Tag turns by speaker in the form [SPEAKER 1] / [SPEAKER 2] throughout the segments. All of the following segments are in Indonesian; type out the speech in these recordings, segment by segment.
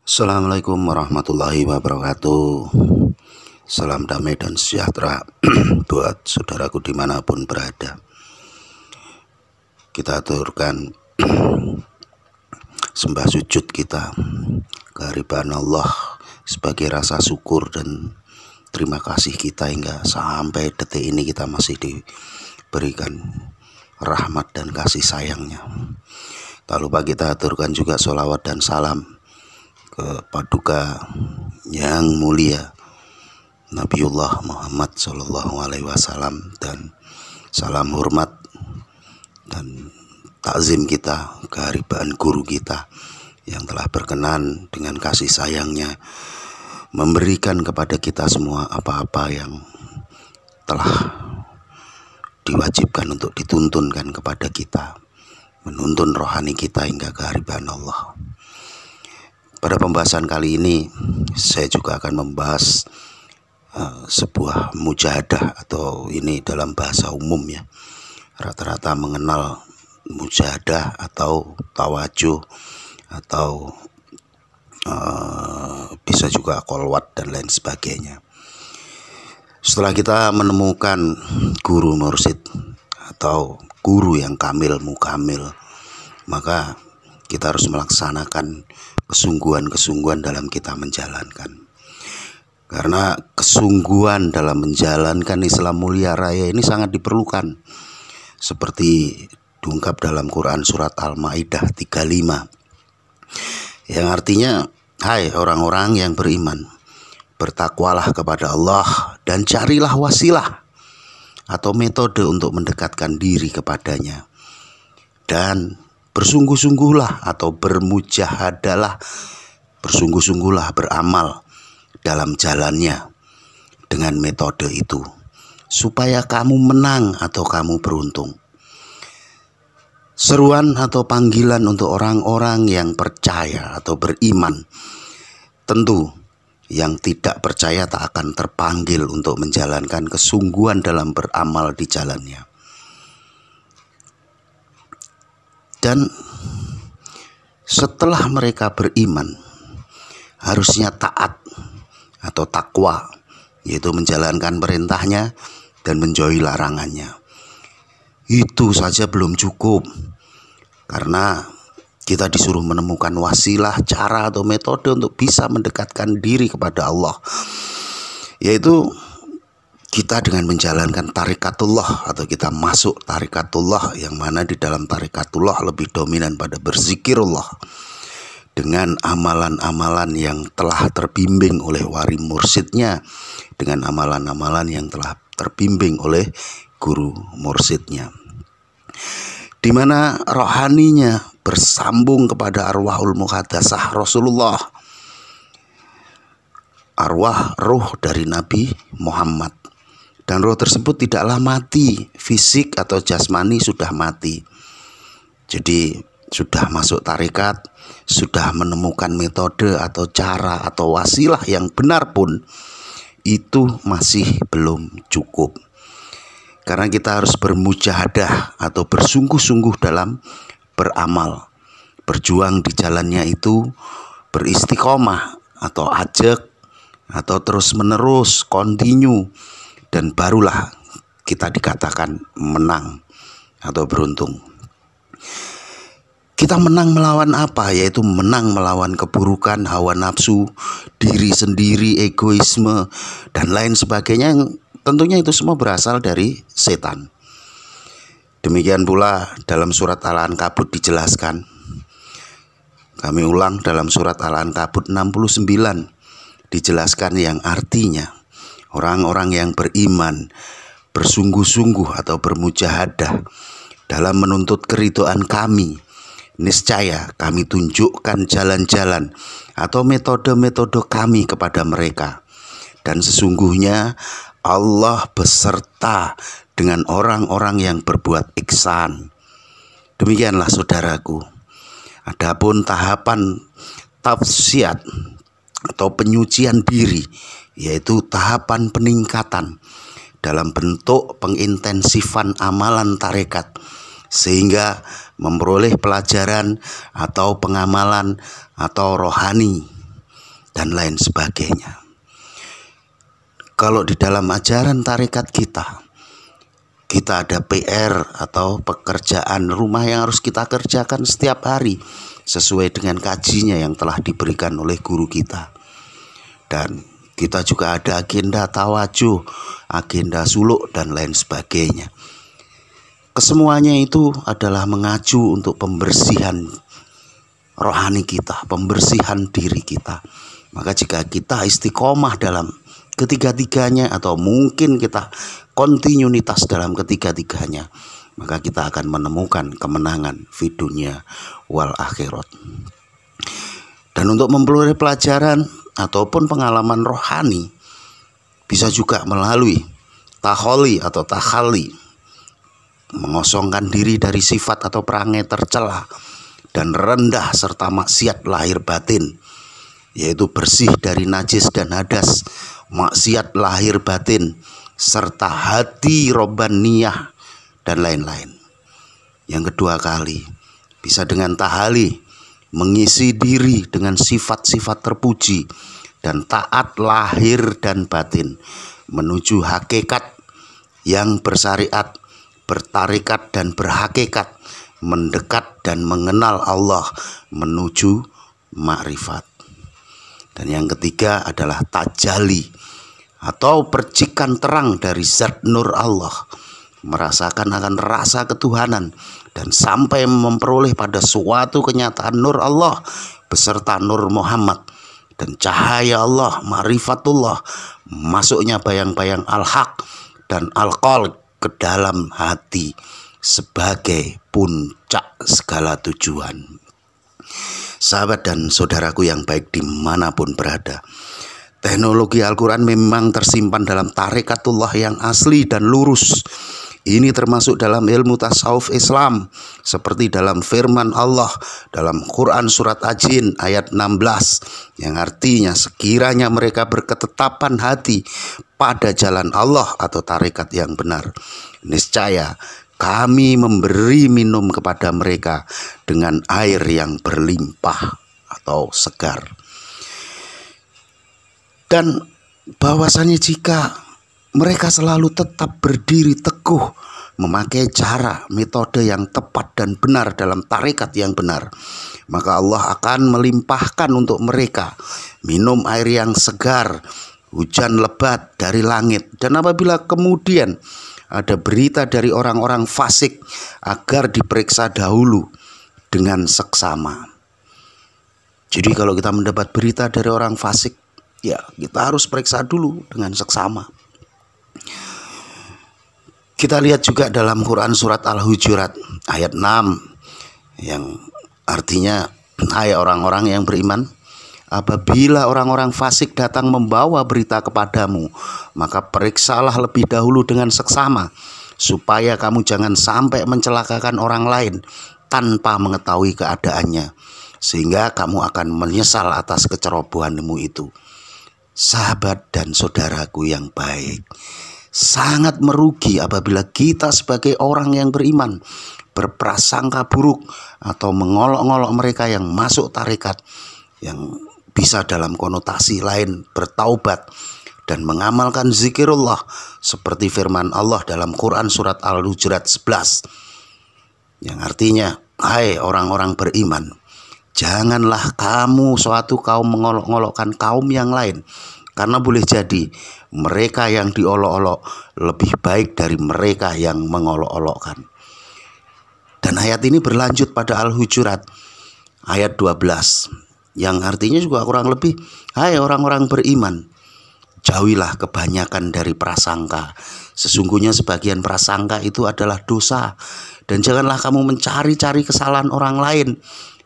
[SPEAKER 1] Assalamualaikum warahmatullahi wabarakatuh. Salam damai dan sejahtera buat saudaraku dimanapun berada. Kita aturkan sembah sujud kita kehadiran Allah sebagai rasa syukur dan terima kasih kita hingga sampai detik ini kita masih diberikan rahmat dan kasih sayangnya. Tak lupa kita aturkan juga sholawat dan salam ke paduka yang mulia Nabiullah Muhammad SAW, dan salam hormat dan takzim kita kehadiran guru kita yang telah berkenan dengan kasih sayangnya memberikan kepada kita semua apa-apa yang telah diwajibkan untuk dituntunkan kepada kita, menuntun rohani kita hingga kehadiran Allah. Pada pembahasan kali ini saya juga akan membahas sebuah mujahadah, atau ini dalam bahasa umum ya, rata-rata mengenal mujahadah atau tawajuh atau bisa juga kolwat dan lain sebagainya. Setelah kita menemukan guru mursyid atau guru yang kamil mukamil, maka kita harus melaksanakan kesungguhan-kesungguhan dalam kita menjalankan. Karena kesungguhan dalam menjalankan Islam mulia raya ini sangat diperlukan. Seperti diungkap dalam Quran surat Al-Maidah 35. Yang artinya, hai orang-orang yang beriman, bertakwalah kepada Allah dan carilah wasilah atau metode untuk mendekatkan diri kepadanya. Dan bersungguh-sungguhlah atau bermujahadalah, bersungguh-sungguhlah beramal dalam jalannya dengan metode itu, supaya kamu menang atau kamu beruntung. Seruan atau panggilan untuk orang-orang yang percaya atau beriman. Tentu yang tidak percaya tak akan terpanggil untuk menjalankan kesungguhan dalam beramal di jalannya. Dan setelah mereka beriman, harusnya taat atau takwa, yaitu menjalankan perintahnya dan menjauhi larangannya. Itu saja belum cukup, karena kita disuruh menemukan wasilah, cara atau metode untuk bisa mendekatkan diri kepada Allah, yaitu kita dengan menjalankan tarikatullah atau kita masuk tarikatullah, yang mana di dalam tarikatullah lebih dominan pada berzikirullah dengan amalan-amalan yang telah terbimbing oleh wali mursyidnya, dengan amalan-amalan yang telah terbimbing oleh guru mursyidnya, di mana rohaninya bersambung kepada arwahul muqaddasah Rasulullah, arwah roh dari Nabi Muhammad. Dan roh tersebut tidaklah mati, fisik atau jasmani sudah mati. Jadi sudah masuk tarekat, sudah menemukan metode atau cara atau wasilah yang benar pun, itu masih belum cukup. Karena kita harus bermujahadah atau bersungguh-sungguh dalam beramal, berjuang di jalannya itu, beristiqomah atau ajak atau terus menerus continue, dan barulah kita dikatakan menang atau beruntung. Kita menang melawan apa? Yaitu menang melawan keburukan, hawa nafsu, diri sendiri, egoisme, dan lain sebagainya, yang tentunya itu semua berasal dari setan. Demikian pula dalam surat Al-Ankabut dijelaskan. Kami ulang, dalam surat Al-Ankabut 69 dijelaskan yang artinya orang-orang yang beriman bersungguh-sungguh atau bermujahadah dalam menuntut keridhaan kami, niscaya kami tunjukkan jalan-jalan atau metode-metode kami kepada mereka, dan sesungguhnya Allah beserta dengan orang-orang yang berbuat ihsan. Demikianlah saudaraku. Adapun tahapan tafsiyat atau penyucian diri, yaitu tahapan peningkatan dalam bentuk pengintensifan amalan tarekat, sehingga memperoleh pelajaran atau pengamalan atau rohani dan lain sebagainya. Kalau di dalam ajaran tarekat kita ada PR atau pekerjaan rumah yang harus kita kerjakan setiap hari sesuai dengan kajinya yang telah diberikan oleh guru kita. Dan kita juga ada agenda tawajuh, agenda suluk dan lain sebagainya. Kesemuanya itu adalah mengacu untuk pembersihan rohani kita, pembersihan diri kita. Maka jika kita istiqomah dalam ketiga-tiganya, atau mungkin kita kontinuitas dalam ketiga-tiganya, maka kita akan menemukan kemenangan di dunia wal akhirat. Dan untuk memperoleh pelajaran ataupun pengalaman rohani bisa juga melalui taholi atau takhali, mengosongkan diri dari sifat atau perangai tercela dan rendah serta maksiat lahir batin, yaitu bersih dari najis dan hadas, maksiat lahir batin, serta hati robaniyah dan lain-lain. Yang kedua kali, bisa dengan tahali, mengisi diri dengan sifat-sifat terpuji dan taat lahir dan batin menuju hakikat yang bersyariat, bertarikat dan berhakikat, mendekat dan mengenal Allah menuju makrifat. Dan yang ketiga adalah tajali atau percikan terang dari zat nur Allah, merasakan akan rasa ketuhanan dan sampai memperoleh pada suatu kenyataan nur Allah beserta nur Muhammad dan cahaya Allah, ma'rifatullah, masuknya bayang-bayang al-haq dan al-qalb ke dalam hati sebagai puncak segala tujuan. Sahabat dan saudaraku yang baik dimanapun berada, teknologi Al-Quran memang tersimpan dalam tarekatullah yang asli dan lurus. Ini termasuk dalam ilmu tasawuf Islam, seperti dalam firman Allah dalam Quran surat Ajin ayat 16, yang artinya sekiranya mereka berketetapan hati pada jalan Allah atau tarekat yang benar, niscaya kami memberi minum kepada mereka dengan air yang berlimpah atau segar. Dan bahwasanya jika mereka selalu tetap berdiri teguh memakai cara metode yang tepat dan benar dalam tarekat yang benar, maka Allah akan melimpahkan untuk mereka minum air yang segar, hujan lebat dari langit. Dan apabila kemudian ada berita dari orang-orang fasik agar diperiksa dahulu dengan seksama. Jadi kalau kita mendapat berita dari orang fasik, ya kita harus periksa dulu dengan seksama. Kita lihat juga dalam Quran surat Al-Hujurat ayat 6, yang artinya, hai orang-orang yang beriman, apabila orang-orang fasik datang membawa berita kepadamu, maka periksalah lebih dahulu dengan seksama, supaya kamu jangan sampai mencelakakan orang lain tanpa mengetahui keadaannya, sehingga kamu akan menyesal atas kecerobohanmu itu. Sahabat dan saudaraku yang baik, sangat merugi apabila kita sebagai orang yang beriman berprasangka buruk atau mengolok-olok mereka yang masuk tarekat, yang bisa dalam konotasi lain bertaubat dan mengamalkan zikirullah, seperti firman Allah dalam Quran surat Al-Hujurat 11, yang artinya, hai orang-orang beriman, janganlah kamu suatu kaum mengolok-olokkan kaum yang lain, karena boleh jadi mereka yang diolok-olok lebih baik dari mereka yang mengolok-olokkan. Dan ayat ini berlanjut pada Al-Hujurat ayat 12, yang artinya juga kurang lebih, hai orang-orang beriman, jauhilah kebanyakan dari prasangka. Sesungguhnya sebagian prasangka itu adalah dosa. Dan janganlah kamu mencari-cari kesalahan orang lain,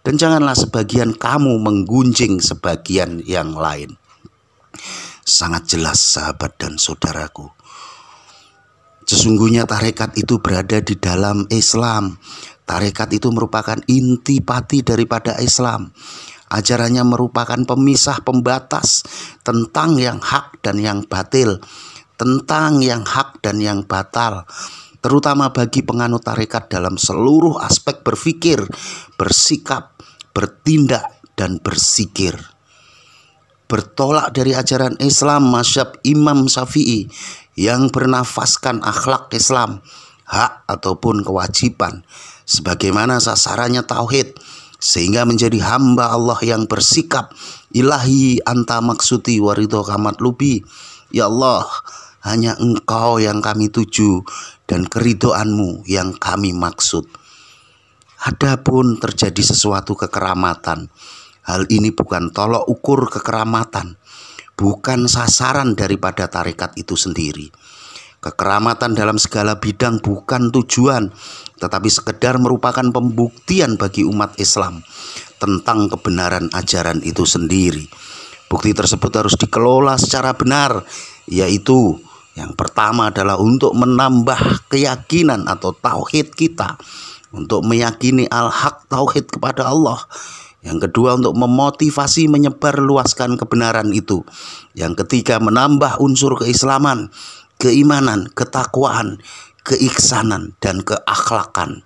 [SPEAKER 1] dan janganlah sebagian kamu menggunjing sebagian yang lain. Sangat jelas sahabat dan saudaraku, Sesungguhnya tarekat itu berada di dalam Islam. Tarekat itu merupakan intipati daripada Islam. Ajarannya merupakan pemisah pembatas tentang yang hak dan yang batil, tentang yang hak dan yang batal, terutama bagi penganut tarekat dalam seluruh aspek berpikir, bersikap, bertindak, dan bersikir. Bertolak dari ajaran Islam mazhab Imam Syafi'i yang bernafaskan akhlak Islam, hak ataupun kewajiban, sebagaimana sasarannya tauhid, sehingga menjadi hamba Allah yang bersikap ilahi anta maksudi waridho kamat lubi. Ya Allah, hanya Engkau yang kami tuju dan keridhoanmu yang kami maksud. Adapun terjadi sesuatu kekeramatan, hal ini bukan tolok ukur kekeramatan, bukan sasaran daripada tarekat itu sendiri. Kekeramatan dalam segala bidang bukan tujuan, tetapi sekedar merupakan pembuktian bagi umat Islam tentang kebenaran ajaran itu sendiri. Bukti tersebut harus dikelola secara benar, yaitu yang pertama adalah untuk menambah keyakinan atau tauhid kita, untuk meyakini al-haq tauhid kepada Allah. Yang kedua, untuk memotivasi menyebarluaskan kebenaran itu. Yang ketiga, menambah unsur keislaman, keimanan, ketakwaan, keiksanan, dan keakhlakan.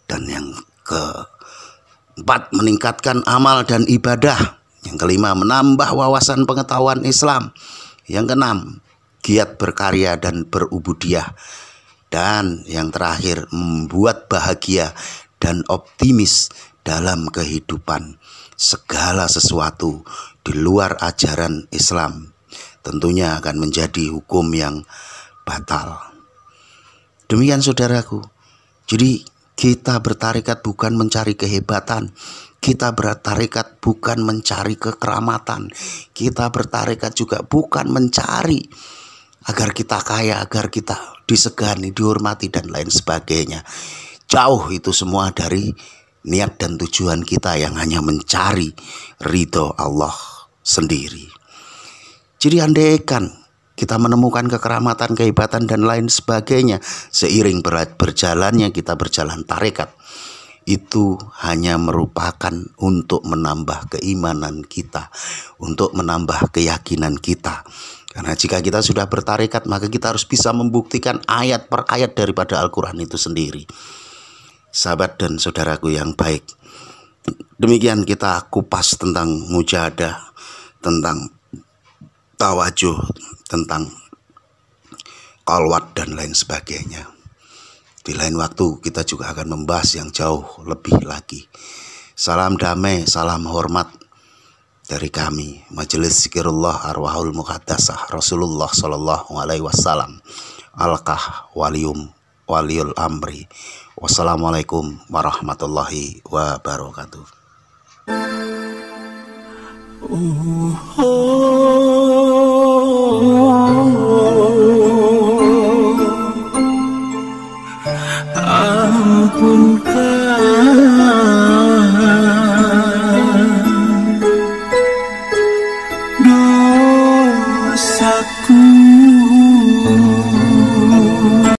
[SPEAKER 1] Dan yang keempat, meningkatkan amal dan ibadah. Yang kelima, menambah wawasan pengetahuan Islam. Yang keenam, giat berkarya dan berubudiah. Dan yang terakhir, membuat bahagia dan optimis dalam kehidupan. Segala sesuatu di luar ajaran Islam tentunya akan menjadi hukum yang batal. Demikian saudaraku. Jadi kita bertarekat bukan mencari kehebatan, kita bertarekat bukan mencari kekeramatan, kita bertarekat juga bukan mencari agar kita kaya, agar kita disegani, dihormati, dan lain sebagainya. Jauh itu semua dari niat dan tujuan kita yang hanya mencari ridho Allah sendiri. Jadi andaikan kita menemukan kekeramatan, kehebatan, dan lain sebagainya seiring berjalannya kita berjalan tarekat, itu hanya merupakan untuk menambah keimanan kita, untuk menambah keyakinan kita. Karena jika kita sudah bertarekat, maka kita harus bisa membuktikan ayat per ayat daripada Al-Quran itu sendiri. Sahabat dan saudaraku yang baik, demikian kita kupas tentang mujahadah, tentang tawajuh, tentang qalwat, dan lain sebagainya. Di lain waktu kita juga akan membahas yang jauh lebih lagi. Salam damai, salam hormat dari kami, Majelis Zikirullah Arwahul Muqaddasah Rasulullah Sallallahu Alaihi Wasallam, Alkah Waliul Amri. Wassalamualaikum warahmatullahi wabarakatuh.